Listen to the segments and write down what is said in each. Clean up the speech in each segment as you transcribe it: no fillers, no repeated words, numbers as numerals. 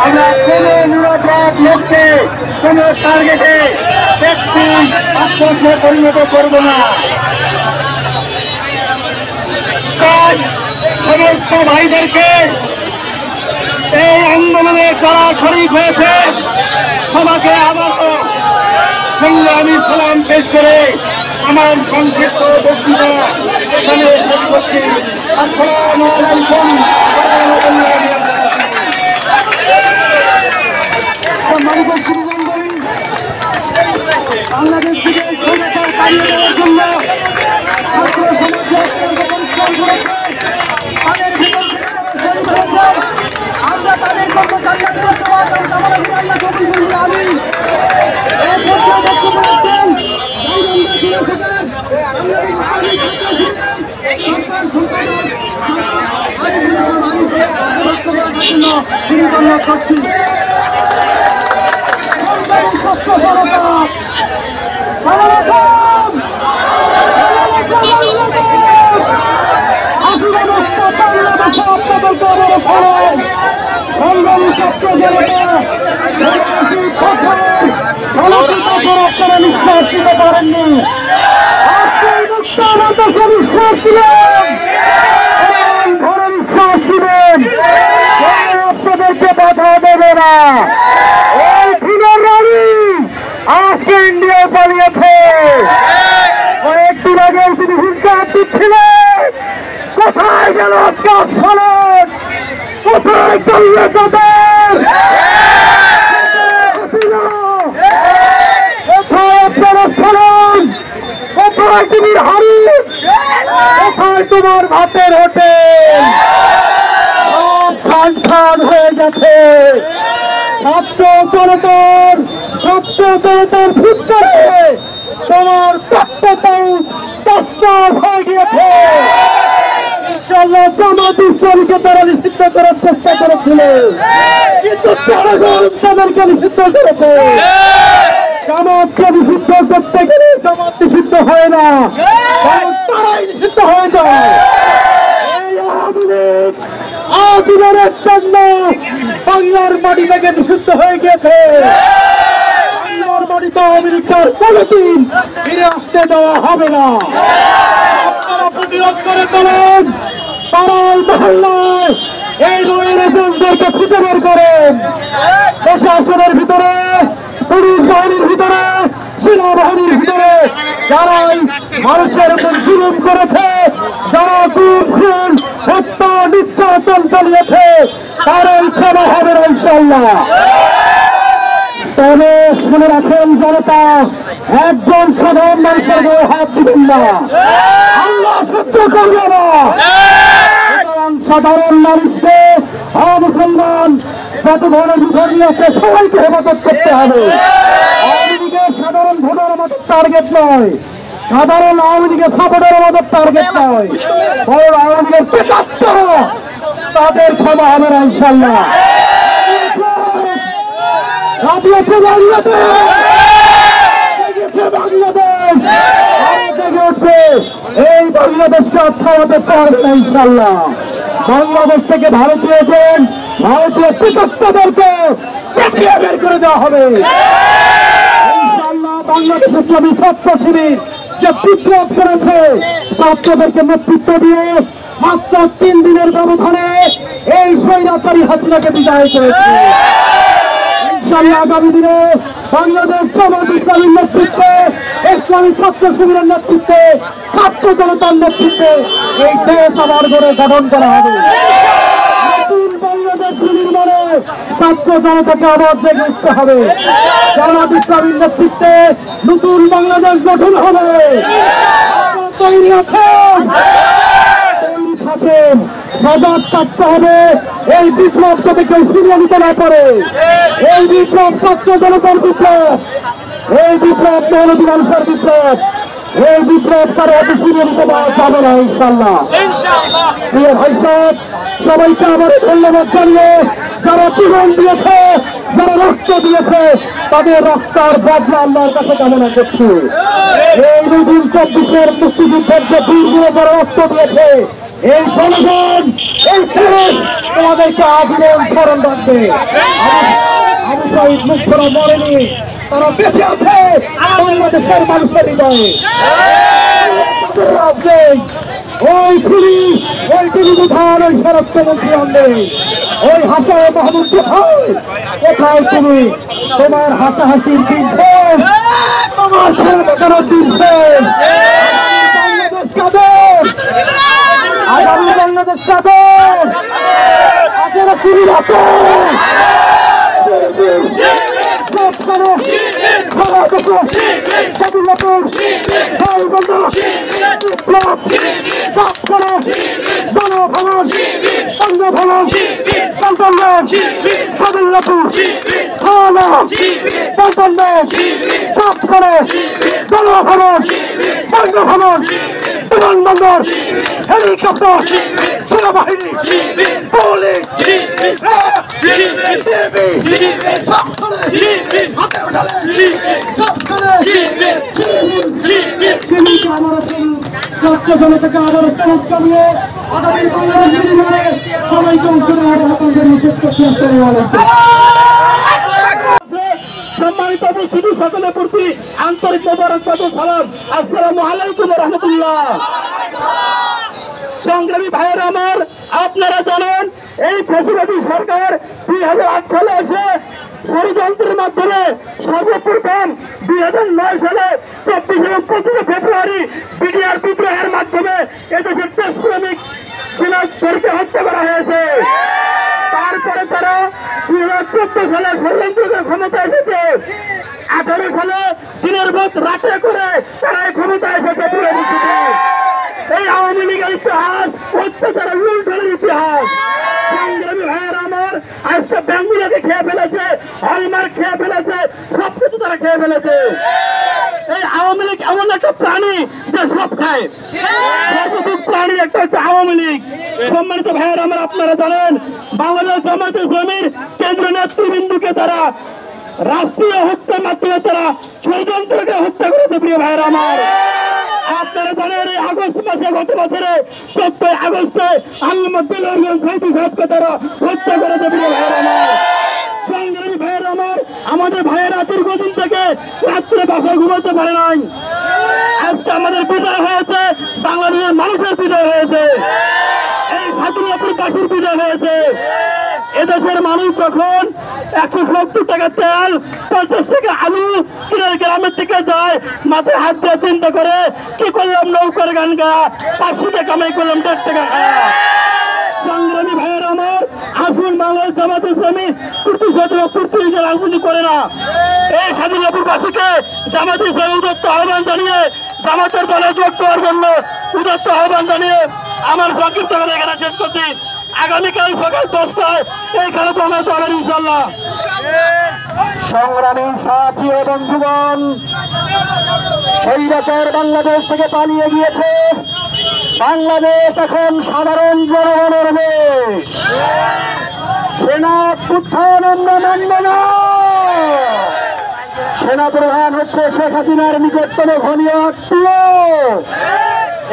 আমরা কোনো নিরাপদ লক্ষ্যে কোনো টার্গেটে ব্যক্তি আত্মহত্যা পরিণত করব না। সমস্ত ভাইদেরকে এই আন্দোলনে যারা শরীক হয়েছে সবাইকে আবারও সংগ্রামী সালাম পেশ করে আমার সংক্ষিপ্ত বক্তৃতা এখানে শেষ করছি। আসসালামু আলাইকুম। বাংলাদেশ থেকে সরকার তাড়িয়ে দেওয়ার জন্য ছাত্র সমাজ আমরা তাদের করছি নিঃশ্বাস পারেননি নিঃশ্বাস দিলেন নিঃশ্বাস দিবেন আপনাদেরকে বাধা দেবে না। এই ফিনার রানী আজকে ইন্ডিয়ায় পালিয়েছে। কয়েকদিন আগে তিনি হুঙ্কার দিচ্ছিলেন কোথায় গেল আজকে আসফালন, কোথায় গেল তাদের, কোথায় আপনার আসফালন, কোথায় টিভির হাড়ি, কোথায় তোমার ভাতের হোটেল, সব খান হয়ে গেছে। ছাত্র জনতার ভিতরে তোমার তত্ত্বটাও তসমার হয়ে গিয়েছে। ইনশাআল্লাহ জামাত ইসলামীকে তারা নিষিদ্ধ করার চেষ্টা করেছিল, কিন্তু জনগণ তাদেরকে নিষিদ্ধ করেছে। জামাতকে নিষিদ্ধ করতে গেলে জামাত নিষিদ্ধ হয় না, তারাই নিষিদ্ধ হয়ে যায়। এই আওয়ামী লীগ আজীবনের জন্য বাংলার মাটি থেকে নিষিদ্ধ হয়ে গেছে। বাংলার মাটিতে আমেরিকার কোনদিন ফিরে আসতে দেওয়া হবে না। আপনারা প্রতিরোধ করে তোলেন, পাড়ায় মহল্লায় এই রয়ের এজেন্টদেরকে খুঁজে বের করেন। প্রশাসনের ভিতরে, পুলিশ বাহিনীর ভিতরে, সেনাবাহিনীর ভিতরে যারাই মানুষের উপর জুলুম করেছে, যারা খুন হত্যা নির্যাতন চালিয়েছে, তারাই ক্ষমা হবে না ইনশাআল্লাহ। তবে শুনে রাখেন জনতা, একজন সাধারণ মানুষের গায়ে হাত দিবেন না, আল্লাহ সহ্য করবে না। সাধারণ মানুষকে মুসলমান যত ধরনের বিধর্মী আছে সবাইকে হেফাজত করতে হবে। আওয়ামী লীগের সাধারণ ভোটার আমাদের টার্গেট নয়, সাধারণ আওয়ামী লীগের সাপোর্টার আমাদের টার্গেট নয়, বড় আওয়ামী লীগের পেশাস্তা তাদের ক্ষমা হবে না ইনশাআল্লাহ। রাজি আছে বাংলাদেশ, জেগে উঠবে। এই বাংলাদেশকে থামাতে পারবে না ইনশাআল্লাহ। বাংলাদেশ থেকে ভারতীয় পেশাস্তাদেরকে বের করে দেওয়া হবে ইনশাআল্লাহ। বাংলাদেশ ইসলামী ছাত্র শিবির যে বিপ্লব করেছে, ছাত্রদেরকে নেতৃত্ব দিয়ে মাত্র 3 দিনের ব্যবধানে এই স্বৈরাচারী হাসিনাকে বিদায় করেছে। ইনশাআল্লাহ আগামী দিনে বাংলাদেশ জামাত ইসলামীর নেতৃত্বে, ইসলামী ছাত্র শিবিরের নেতৃত্বে, ছাত্র জনতার নেতৃত্বে এই দেশ আবার গড়ে গঠন করা হবে। নতুন বাংলাদেশ নির্মাণে ছাত্র জনতাকে আবার জেগে উঠতে হবে। জামাত ইসলামীর নেতৃত্বে নতুন বাংলাদেশ গঠন হবে। তৈরি আছেন, তৈরি থাকেন, সজাগ থাকতে হবে। এই বিপ্লব যাতে কেউ ছিনিয়ে নিতে না পারে। এই বিপ্লব ছাত্র জনতার বিপ্লব, এই বিপ্লব মৌলভী মানুষের বিপ্লব, এই বিপ্লব তার অত ছিনিয়ে নিতে পারবে না ইনশাআল্লাহ। প্রিয় ভাই সাহেব, সবাইকে আবার ধন্যবাদ জানিয়ে যারা জীবন দিয়েছে, যারা রক্ত দিয়েছে, তাদের রক্তার বদলা আল্লাহর কাছে কামনা করছি। এই 2024 মুক্তিযুদ্ধের যে বীরগুলো যারা রক্ত দিয়েছে, এই জনগণ, এই দেশ তোমাদেরকে আজীবন স্মরণ রাখবে। আবু সাঈদ মুক্তরা মরেনি, তারা বেঁচে আছে বাংলাদেশের মানুষের হৃদয়ে। ওই খুনি, ওই বিধান, ওই স্বরাষ্ট্রমন্ত্রী আনবে, ওই হাসায় মাহমুদ কোথায় তুমি? তোমার হাসাহাসির দিন শেষ, তোমার খেলা দেখানোর দিন শেষ। বাংলাদেশ কাদের? আগামী বাংলাদেশ কাদের? আপনারা শিবির আছে বিমানবন্দর, হেলিকপ্টার, সেনাবাহিনী, পুলিশ, ছাত্র জনতাকে আবারও সমাজ কামিয়ে আগামী বাংলাদেশ বিনিময়ে সবাইকে অংশ নেওয়ার আপনাদের নিষেধ করতে আসতে। সম্মানিত উপস্থিতি সকলের প্রতি আন্তরিক মোবারকবাদ ও সালাম। আসসালামু আলাইকুম ওয়া রাহমাতুল্লাহ। সংগ্রামী ভাইয়েরা আমার, আপনারা জানেন এই ফ্যাসিবাদী সরকার 2008 সালে এসে ষড়যন্ত্রের মাধ্যমে সর্বপ্রথম 2009 সালে 24 এবং 25 ফেব্রুয়ারি বিডিআর বিদ্রোহের মাধ্যমে এদেশের দেশপ্রেমিক সিনাজকে হত্যা করা হয়েছে। তারপরে তারা 2014 সালে ষড়যন্ত্রের ক্ষমতা এসেছে। 18 সালে দিনের পর রাতে করে তারা এই ক্ষমতা এসেছে। এই আওয়ামী লীগের ইতিহাস অত্যাচারের লুণ্ঠনের ইতিহাস। সংগ্রামী ভাইয়েরা আমার, আজকে ব্যাঙ্গুলাকে খেয়ে ফেলেছে, হলমার্ক খেয়ে ফেলেছে, সবকিছু তারা খেয়ে ফেলেছে। এই আওয়ামী লীগ এমন একটা প্রাণী যে সব খায়, সর্বাধিক প্রাণীর একটা হচ্ছে আওয়ামী লীগ। সম্মানিত ভাইয়েরা আমার, আপনারা জানেন বাংলাদেশ জামায়াতে ইসলামীর কেন্দ্রীয় নেতৃবৃন্দকে তারা রাষ্ট্রীয় হত্যার মাধ্যমে তারা ষড়যন্ত্রকে হত্যা করেছে। প্রিয় ভাইয়েরা আমার, আপনারা জানেন এই আগস্ট মাসে, গত বছরে 14 আগস্টে সাহেবকে তারা হত্যা করেছে। প্রিয় ভাইয়েরা আমার, সংগ্রামী ভাইয়েরা আমার, আমাদের ভাইয়েরা দীর্ঘদিন থেকে রাত্রে বাসায় ঘুমাতে পারে নাই। আজকে আমাদের বিজয় হয়েছে, বাংলাদেশের মানুষের বিজয় হয়েছে, এই স্বাধীনতাবাসীর বিজয় হয়েছে। এদেশের মানুষ যখন 170 টাকা তেল, 50 টাকা আলু কিনে গ্রামের দিকে যায়, মাথায় হাত দিয়ে চিন্তা করে কি করলাম, নৌকার গান গা, 500 টাকা কামাই করলাম, 1.5 টাকা খাওয়া। সংগ্রামী ভাইয়ের আমার, আসুন বাংলাদেশ জামায়াতে ইসলামী পূর্তি রাজনীতি করে না। এই স্বাধীনতাবাসীকে জামায়াতে ইসলামী উদাত্ত আহ্বান জানিয়ে, জামাতের দলে যোগ দেওয়ার জন্য উদাত্ত আহ্বান জানিয়ে আমার সংক্ষিপ্ত করে এখানে শেষ করছি। আগামীকাল সকাল 10টায় এইখানে জমা যাবেন ইনশাল্লাহ। সংগ্রামী সাথী ও বন্ধুগণ, স্বৈরাচার বাংলাদেশ থেকে পালিয়ে গিয়েছে। বাংলাদেশ এখন সাধারণ জনগণের দেশ। সেনা উত্থান মানব না। সেনা প্রধান হচ্ছে শেখ হাসিনার নিকটতম ঘনীয় আত্মীয়।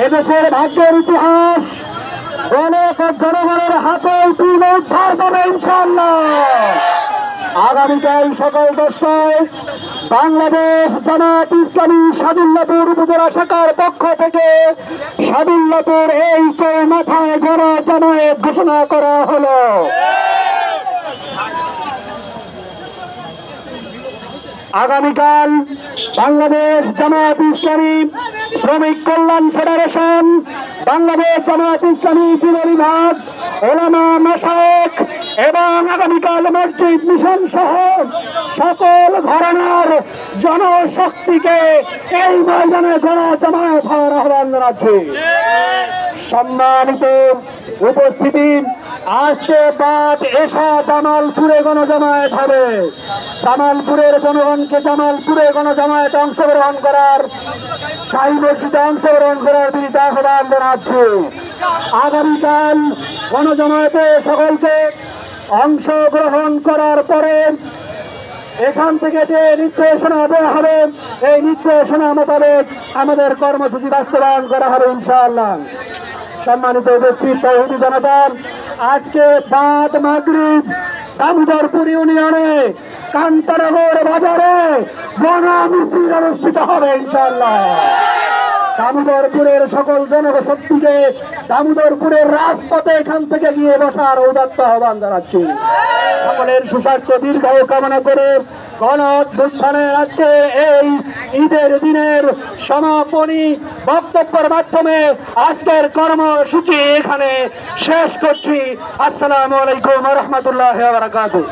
এদেশের ভাগ্যের ইতিহাস জনগণের হাতে পুনরুদ্ধার হবে ইনশাআল্লাহ। আগামীকাল সকাল 10টায় বাংলাদেশ জামায়াত ইসলামী সাদুল্লাপুর উপজেলা শাখার পক্ষ থেকে সাদুল্লাপুর এই চৌমাথায় জনজামায়াত ঘোষণা করা হলো। আগামীকাল বাংলাদেশ জামায়াত ইসলামী শ্রমিক কল্যাণ ফেডারেশন, বাংলাদেশ জামায়াত ইসলামী যুব বিভাগ, ওলামা মাশায়েখ এবং আগামীকাল মসজিদ মিশন সহ সকল ঘরানার জনশক্তিকে এই ময়দানে জনজামায়াত হওয়ার আহ্বান জানাচ্ছি। সম্মানিত উপস্থিতি, আজকে বাদ এশা জামালপুরে গণজামায়াত হবে। জামালপুরের জনগণকে জামালপুরে গণজামায়াতে অংশগ্রহণ করার, শাহী মসজিদে অংশগ্রহণ করার বিনীত আহ্বান জানাচ্ছি। আগামীকাল গণজামায়াতে সকলকে অংশগ্রহণ করার পরে এখান থেকে যে নির্দেশনা দেওয়া হবে, এই নির্দেশনা মোতাবেক আমাদের কর্মসূচি বাস্তবায়ন করা হবে ইনশাআল্লাহ। সম্মানিত উপস্থিত তৌহিদি জনতা, আজকে বাদ মাগরিব দামোদরপুর ইউনিয়নে কান্তানগর বাজারে গণমিছিল অনুষ্ঠিত হবে ইনশাআল্লাহ। দামোদরপুরের সকল জনশক্তিকে দামোদরপুরের রাজপথে এখান থেকে গিয়ে বসার ঔদাত্ত আহ্বান জানাচ্ছি। সকলের সুস্বাস্থ্য দীর্ঘায়ু কামনা করে গণঅভ্যুত্থানের আজকে এই ঈদের দিনের সমাপনী বক্তব্যের মাধ্যমে আজকের কর্মসূচি এখানে শেষ করছি। আসসালামু আলাইকুম ওয়া রাহমাতুল্লাহি ওয়া বারাকাতুহু।